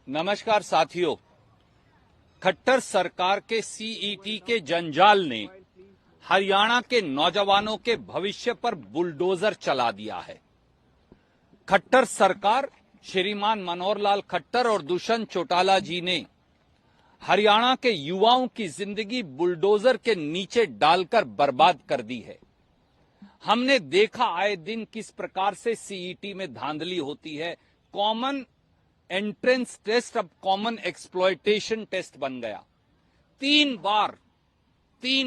नमस्कार साथियों। खट्टर सरकार के सीईटी के जंजाल ने हरियाणा के नौजवानों के भविष्य पर बुलडोजर चला दिया है। खट्टर सरकार श्रीमान मनोहर लाल खट्टर और दुष्यंत चौटाला जी ने हरियाणा के युवाओं की जिंदगी बुलडोजर के नीचे डालकर बर्बाद कर दी है। हमने देखा आए दिन किस प्रकार से सीईटी में धांधली होती है। कॉमन एंट्रेंस टेस्ट अब कॉमन एक्सप्लॉयटेशन टेस्ट बन गया। तीन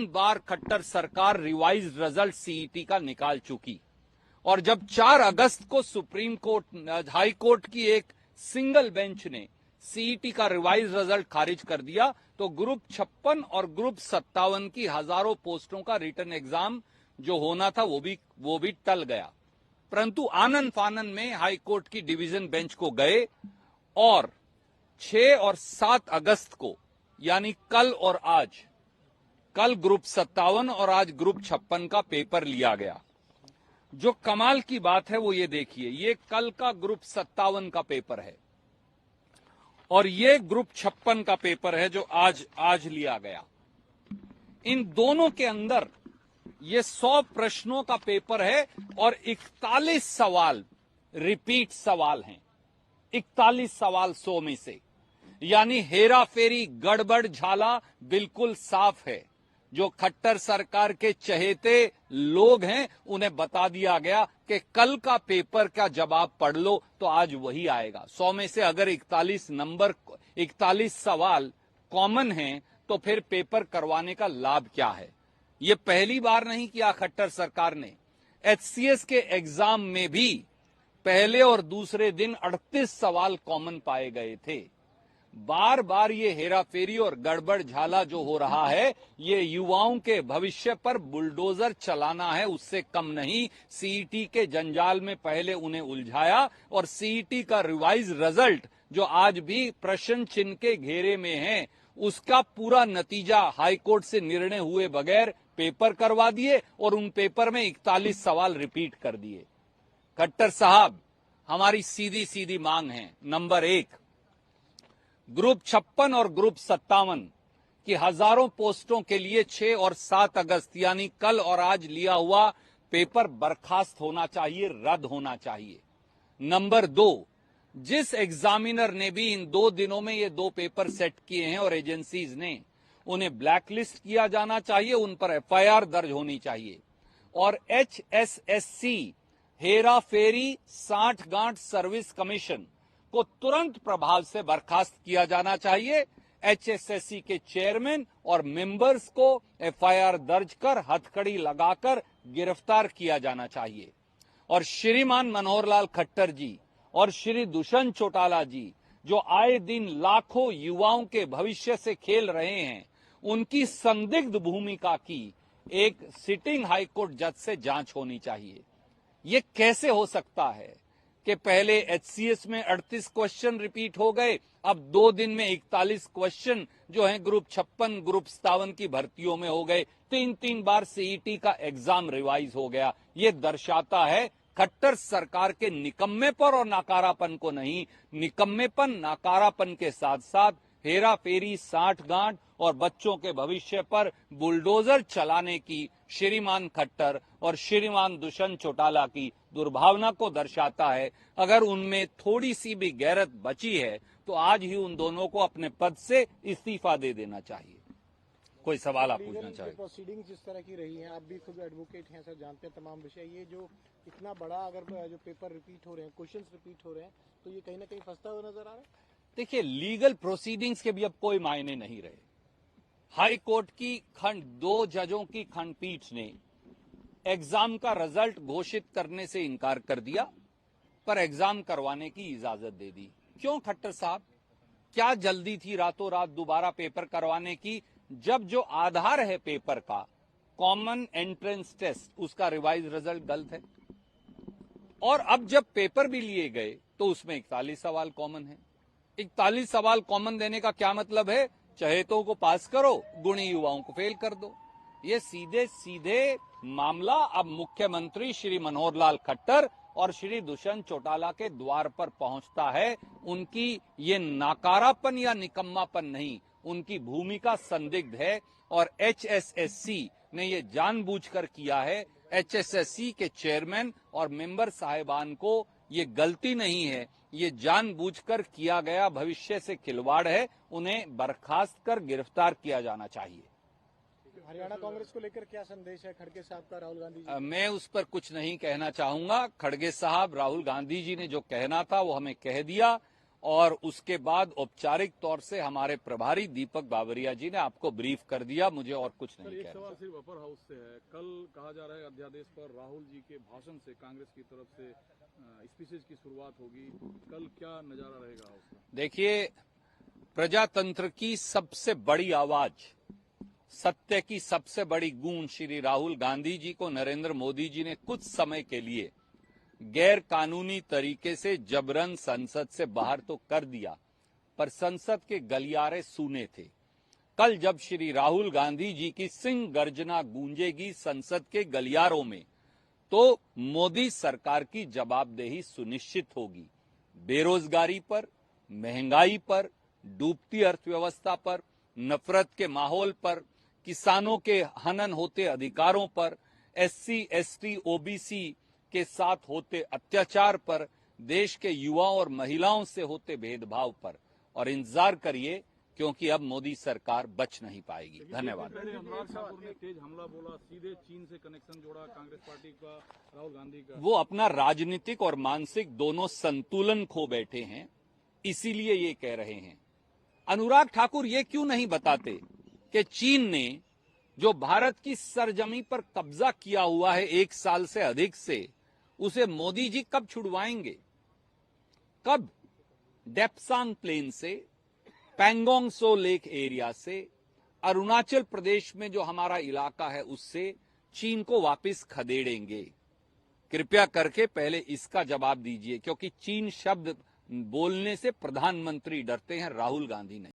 बार खट्टर सरकार रिवाइज रिजल्ट सीईटी का निकाल चुकी और जब 4 अगस्त को सुप्रीम कोर्ट हाई कोर्ट की एक सिंगल बेंच ने सीईटी का रिवाइज रिजल्ट खारिज कर दिया तो ग्रुप 56 और ग्रुप 57 की हजारों पोस्टों का रिटन एग्जाम जो होना था वो भी टल गया। परंतु आनन फानन में हाई कोर्ट की डिवीजन बेंच को गए और 6 और 7 अगस्त को यानी कल और आज, कल ग्रुप 57 और आज ग्रुप 56 का पेपर लिया गया। जो कमाल की बात है वो ये देखिए, ये कल का ग्रुप 57 का पेपर है और ये ग्रुप 56 का पेपर है जो आज लिया गया। इन दोनों के अंदर ये 100 प्रश्नों का पेपर है और 41 सवाल रिपीट सवाल हैं। 41 सवाल 100 में से, यानी हेरा फेरी गड़बड़ झाला बिल्कुल साफ है। जो खट्टर सरकार के चहेते लोग हैं उन्हें बता दिया गया कि कल का पेपर का जवाब पढ़ लो तो आज वही आएगा। 100 में से अगर 41 सवाल कॉमन हैं तो फिर पेपर करवाने का लाभ क्या है। ये पहली बार नहीं किया खट्टर सरकार ने। एचसीएस के एग्जाम में भी पहले और दूसरे दिन 38 सवाल कॉमन पाए गए थे। बार बार ये हेराफेरी और गड़बड़ झाला जो हो रहा है ये युवाओं के भविष्य पर बुलडोजर चलाना है, उससे कम नहीं। सीईटी के जंजाल में पहले उन्हें उलझाया और सीईटी का रिवाइज रिजल्ट जो आज भी प्रश्न चिन्ह के घेरे में है उसका पूरा नतीजा हाईकोर्ट से निर्णय हुए बगैर पेपर करवा दिए और उन पेपर में 41 सवाल रिपीट कर दिए। खट्टर साहब, हमारी सीधी सीधी मांग है। नंबर 1, ग्रुप 56 और ग्रुप 57 की हजारों पोस्टों के लिए 6 और 7 अगस्त यानी कल और आज लिया हुआ पेपर बर्खास्त होना चाहिए, रद्द होना चाहिए। नंबर 2, जिस एग्जामिनर ने भी इन 2 दिनों में ये 2 पेपर सेट किए हैं और एजेंसीज ने, उन्हें ब्लैकलिस्ट किया जाना चाहिए, उन पर एफआईआर दर्ज होनी चाहिए। और एचएसएससी हेरा फेरी 60 गांठ सर्विस कमीशन को तुरंत प्रभाव से बर्खास्त किया जाना चाहिए। एचएसएससी के चेयरमैन और मेंबर्स को एफआईआर दर्ज कर हथकड़ी लगाकर गिरफ्तार किया जाना चाहिए। और श्रीमान मनोहर लाल खट्टर जी और श्री दुष्यंत चौटाला जी जो आए दिन लाखों युवाओं के भविष्य से खेल रहे हैं, उनकी संदिग्ध भूमिका की एक सिटिंग हाईकोर्ट जज से जांच होनी चाहिए। ये कैसे हो सकता है कि पहले एचसीएस में 38 क्वेश्चन रिपीट हो गए, अब 2 दिन में 41 क्वेश्चन जो हैं ग्रुप 56 ग्रुप 57 की भर्तियों में हो गए। 3 बार सीईटी का एग्जाम रिवाइज हो गया। ये दर्शाता है खट्टर सरकार के निकम्मेपन और नाकारापन को नहीं, निकम्मेपन नाकारापन के साथ साथ हेरा फेरी 60 गांठ और बच्चों के भविष्य पर बुलडोजर चलाने की श्रीमान खट्टर और श्रीमान दुष्यंत चौटाला की दुर्भावना को दर्शाता है। अगर उनमें थोड़ी सी भी गैरत बची है तो आज ही उन दोनों को अपने पद से इस्तीफा दे देना चाहिए। कोई सवाल आप पूछना चाहिए? प्रोसीडिंग जिस तरह की रही है, आप भी खुद एडवोकेट हैं सर, जानते हैं तमाम विषय। ये जो इतना बड़ा अगर जो पेपर रिपीट हो रहे हैं, क्वेश्चंस रिपीट हो रहे हैं, तो ये कहीं ना कहीं फंसता हुआ नजर आ रहा है। देखिए, लीगल प्रोसीडिंग्स के भी अब कोई मायने नहीं रहे। हाई कोर्ट की 2 जजों की खंडपीठ ने एग्जाम का रिजल्ट घोषित करने से इनकार कर दिया पर एग्जाम करवाने की इजाजत दे दी। क्यों खट्टर साहब, क्या जल्दी थी रातों रात दोबारा पेपर करवाने की, जब जो आधार है पेपर का कॉमन एंट्रेंस टेस्ट उसका रिवाइज रिजल्ट गलत है। और अब जब पेपर भी लिए गए तो उसमें 41 सवाल कॉमन है। 41 सवाल कॉमन देने का क्या मतलब है? चहेतों को पास करो, गुणी युवाओं को फेल कर दो। ये सीधे सीधे मामला अब मुख्यमंत्री श्री मनोहर लाल खट्टर और श्री दुष्यंत चौटाला के द्वार पर पहुंचता है, उनकी ये नाकारापन या निकम्मापन नहीं, उनकी भूमिका संदिग्ध है। और एचएसएससी ने ये जानबूझकर किया है। एचएसएससी के चेयरमैन और मेंबर साहिबान को ये गलती नहीं है, ये जानबूझकर किया गया भविष्य से खिलवाड़ है। उन्हें बर्खास्त कर गिरफ्तार किया जाना चाहिए। हरियाणा कांग्रेस को लेकर क्या संदेश है खड़गे साहब का राहुल गांधी जी? मैं उस पर कुछ नहीं कहना चाहूंगा। खड़गे साहब, राहुल गांधी जी ने जो कहना था वो हमें कह दिया, और उसके बाद औपचारिक तौर से हमारे प्रभारी दीपक बावरिया जी ने आपको ब्रीफ कर दिया। मुझे और कुछ नहीं कहना। एक सवाल सिर्फ अपर हाउस से है। कल कहा जा रहा है अध्यादेश पर राहुल जी के भाषण से कांग्रेस की तरफ से स्पीचेज की शुरुआत होगी। कल क्या नजारा रहेगा उसका? देखिए, प्रजातंत्र की सबसे बड़ी आवाज, सत्य की सबसे बड़ी गूंज श्री राहुल गांधी जी को नरेंद्र मोदी जी ने कुछ समय के लिए गैर कानूनी तरीके से जबरन संसद से बाहर तो कर दिया, पर संसद के गलियारे सूने थे। कल जब श्री राहुल गांधी जी की सिंह गर्जना गूंजेगी संसद के गलियारों में, तो मोदी सरकार की जवाबदेही सुनिश्चित होगी। बेरोजगारी पर, महंगाई पर, डूबती अर्थव्यवस्था पर, नफरत के माहौल पर, किसानों के हनन होते अधिकारों पर, एससी, एसटी, ओबीसी के साथ होते अत्याचार पर, देश के युवाओं और महिलाओं से होते भेदभाव पर। और इंतजार करिए, क्योंकि अब मोदी सरकार बच नहीं पाएगी। धन्यवाद। पहले अनुराग ठाकुर ने तेज हमला बोला, सीधे चीन से कनेक्शन जोड़ा कांग्रेस पार्टी का, राहुल गांधी का। वो अपना राजनीतिक और मानसिक दोनों संतुलन खो बैठे हैं, इसीलिए ये कह रहे हैं। अनुराग ठाकुर ये क्यों नहीं बताते कि चीन ने जो भारत की सरजमी पर कब्जा किया हुआ है 1 साल से अधिक से, उसे मोदी जी कब छुड़वाएंगे? कब? डेप्सांग प्लेन से, पैंगोंग सो लेक एरिया से, अरुणाचल प्रदेश में जो हमारा इलाका है उससे चीन को वापस खदेड़ेंगे? कृपया करके पहले इसका जवाब दीजिए, क्योंकि चीन शब्द बोलने से प्रधानमंत्री डरते हैं, राहुल गांधी नहीं।